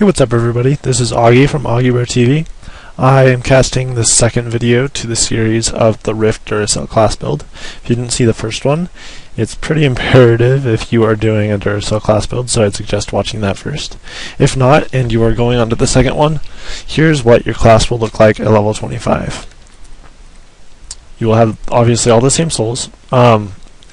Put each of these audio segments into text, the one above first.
Hey, what's up everybody? This is Augie from AuggieBroTV. I am casting the second video to the series of the Rift Duracell class build. If you didn't see the first one, it's pretty imperative if you are doing a Duracell class build, so I'd suggest watching that first. If not, and you are going on to the second one, here's what your class will look like at level 25. You will have obviously all the same souls.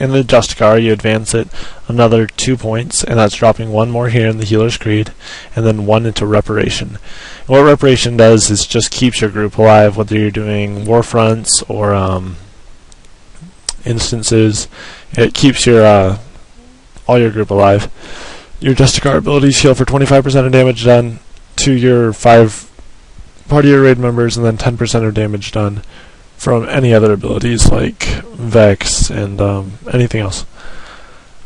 In the Justicar, you advance it another 2 points, and that's dropping one more here in the Healer's Creed, and then one into Reparation. And what Reparation does is just keeps your group alive, whether you're doing war fronts or instances. It keeps your all your group alive. Your Justicar abilities heal for 25% of damage done to your 5 party or raid members, and then 10% of damage done from any other abilities like Vex and anything else.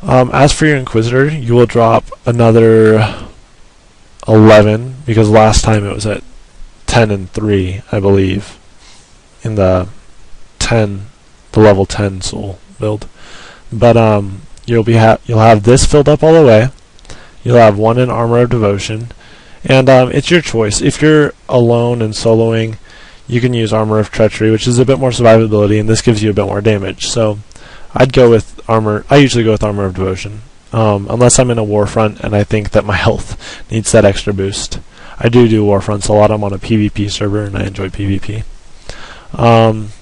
As for your Inquisitor, you will drop another 11, because last time it was at 10 and 3, I believe, in the level 10 soul build. But you'll have this filled up all the way. You'll have one in Armor of Devotion, and it's your choice. If you're alone and soloing, you can use Armor of Treachery, which is a bit more survivability, and this gives you a bit more damage. So I'd go with Armor. I usually go with Armor of Devotion, unless I'm in a war front and I think that my health needs that extra boost. I do war fronts a lot. I'm on a PvP server and I enjoy PvP. 5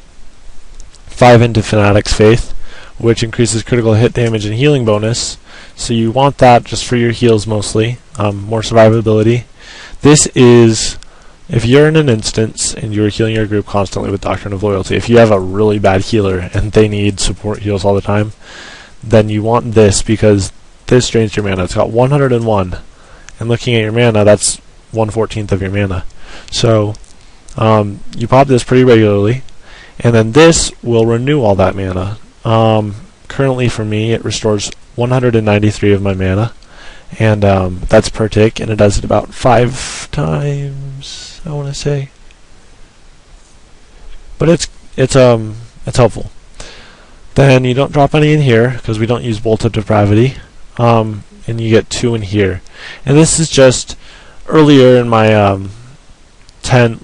into Fanatic's Faith, which increases critical hit damage and healing bonus. So you want that just for your heals mostly. More survivability. This is if you're in an instance and you're healing your group constantly with Doctrine of Loyalty. If you have a really bad healer and they need support heals all the time, then you want this, because this drains your mana. It's got 101, and looking at your mana, that's 1/14 of your mana. So you pop this pretty regularly, and then this will renew all that mana. Currently for me, it restores 193 of my mana, and that's per tick, and it does it about 5 times, I want to say. But it's helpful. Then you don't drop any in here because we don't use Bolt of Depravity, and you get 2 in here. And this is just earlier in my 10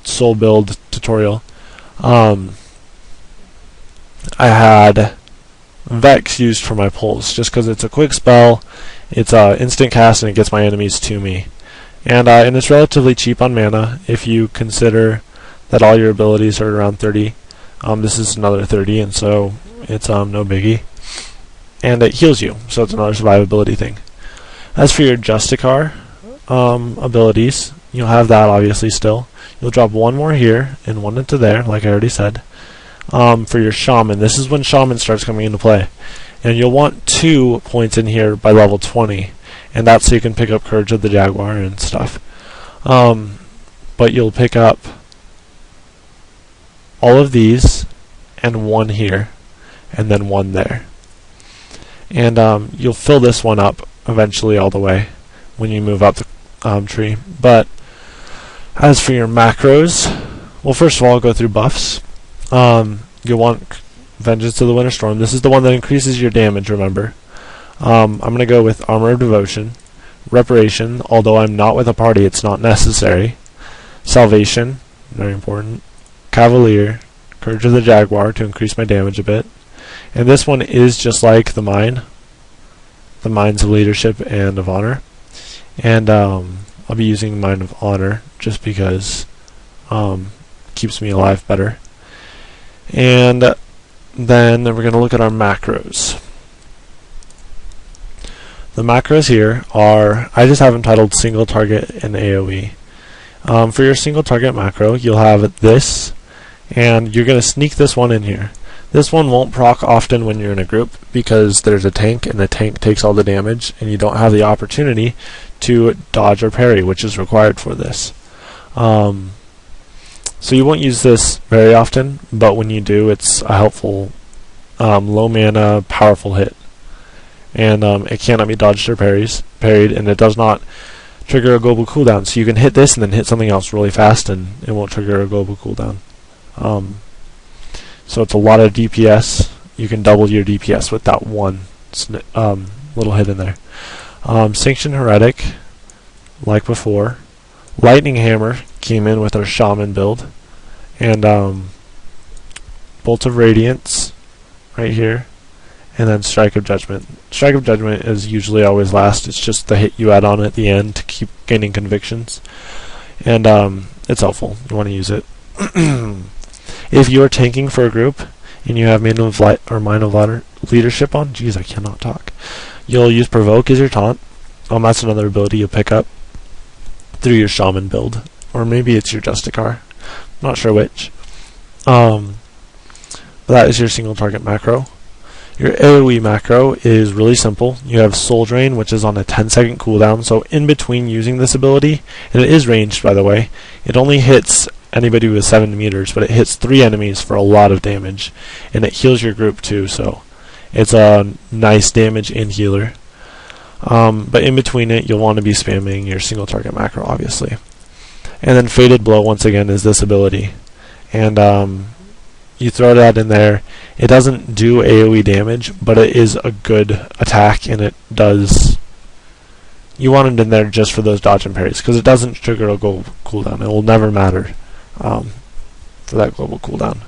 soul build tutorial. I had Vex used for my pulls just because it's a quick spell. It's instant cast and it gets my enemies to me. And it's relatively cheap on mana if you consider that all your abilities are around 30. This is another 30, and so it's no biggie. And it heals you, so it's another survivability thing. As for your Justicar abilities, you'll have that obviously still. You'll drop one more here and one into there, like I already said. For your Shaman, this is when Shaman starts coming into play. And you'll want 2 points in here by level 20. And that's so you can pick up Courage of the Jaguar and stuff. But you'll pick up all of these, and 1 here, and then 1 there. And you'll fill this one up eventually all the way when you move up the tree. But as for your macros, well, first of all, I'll go through buffs. You'll want Vengeance of the Winter Storm. This is the one that increases your damage, remember. I'm going to go with Armor of Devotion. Reparation, although I'm not with a party, it's not necessary. Salvation, very important. Cavalier, Courage of the Jaguar to increase my damage a bit. And this one is just like the Mine. The Mines of Leadership and of Honor. And I'll be using Mine of Honor just because keeps me alive better. And then we're going to look at our macros. The macros here are, I just have them titled Single Target and AoE. For your Single Target macro, you'll have this, and you're going to sneak this one in here. This one won't proc often when you're in a group because there's a tank, and the tank takes all the damage, and you don't have the opportunity to dodge or parry, which is required for this. So you won't use this very often, but when you do, it's a helpful low mana, powerful hit. And it cannot be dodged or parried, and it does not trigger a global cooldown. So you can hit this and then hit something else really fast, and it won't trigger a global cooldown. So it's a lot of DPS. You can double your DPS with that one little hit in there. Sanctioned Heretic, like before. Lightning Hammer came in with our Shaman build, and Bolt of Radiance right here, and then Strike of Judgment. Strike of Judgment is usually always last. It's just the hit you add on at the end to keep gaining convictions, and it's helpful. You want to use it. If you are tanking for a group and you have Mind of Leadership on, jeez, I cannot talk. You'll use Provoke as your taunt. That's another ability you'll pick up through your Shaman build, or maybe it's your Justicar. Not sure which. But that is your single target macro. Your AoE macro is really simple. You have Soul Drain, which is on a 10-second cooldown, so in between using this ability, and it is ranged by the way, it only hits anybody with 7 meters, but it hits 3 enemies for a lot of damage, and it heals your group too, so it's a nice damage and healer. But in between it, you'll want to be spamming your single target macro, obviously. And then Fated Blow, once again, is this ability. And you throw that in there. It doesn't do AoE damage, but it is a good attack, and it does... You want it in there just for those dodge and parries, because it doesn't trigger a global cooldown. It will never matter for that global cooldown.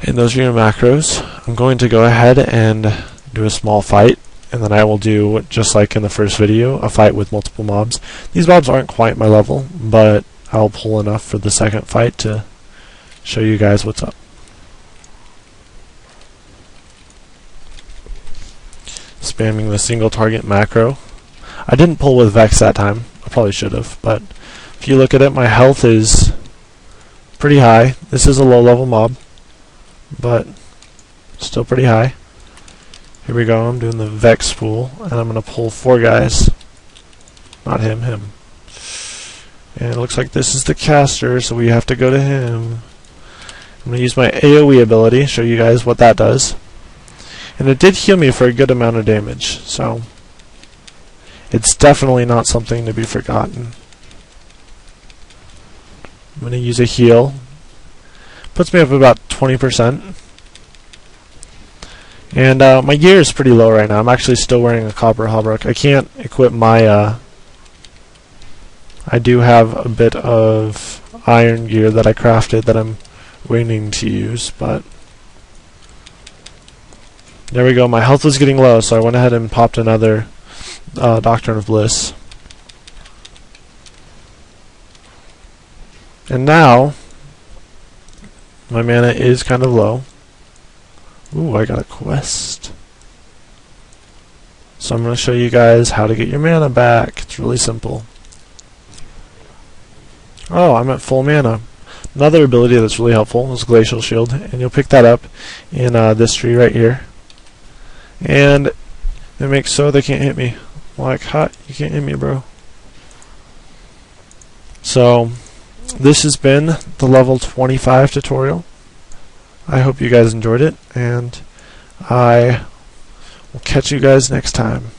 And those are your macros. I'm going to go ahead and do a small fight, and then I will do, just like in the first video, a fight with multiple mobs. These mobs aren't quite my level, but I'll pull enough for the second fight to show you guys what's up. Spamming the single target macro. I didn't pull with Vex that time. I probably should have, but if you look at it, my health is pretty high. This is a low level mob, but still pretty high. Here we go. I'm doing the Vex spool, and I'm going to pull 4 guys. Not him, him. And it looks like this is the caster, so we have to go to him. I'm going to use my AoE ability, show you guys what that does. And it did heal me for a good amount of damage, so it's definitely not something to be forgotten. I'm going to use a heal. Puts me up about 20%. And my gear is pretty low right now. I'm actually still wearing a copper hauberk. I can't equip my... I do have a bit of iron gear that I crafted that I'm waiting to use, but... There we go. My health was getting low, so I went ahead and popped another Doctrine of Bliss. And now, my mana is kind of low. Ooh, I got a quest. So I'm going to show you guys how to get your mana back. It's really simple. Oh, I'm at full mana. Another ability that's really helpful is Glacial Shield, and you'll pick that up in this tree right here. And it makes so they can't hit me. Like, hot, you can't hit me, bro. So, this has been the level 25 tutorial. I hope you guys enjoyed it, and I will catch you guys next time.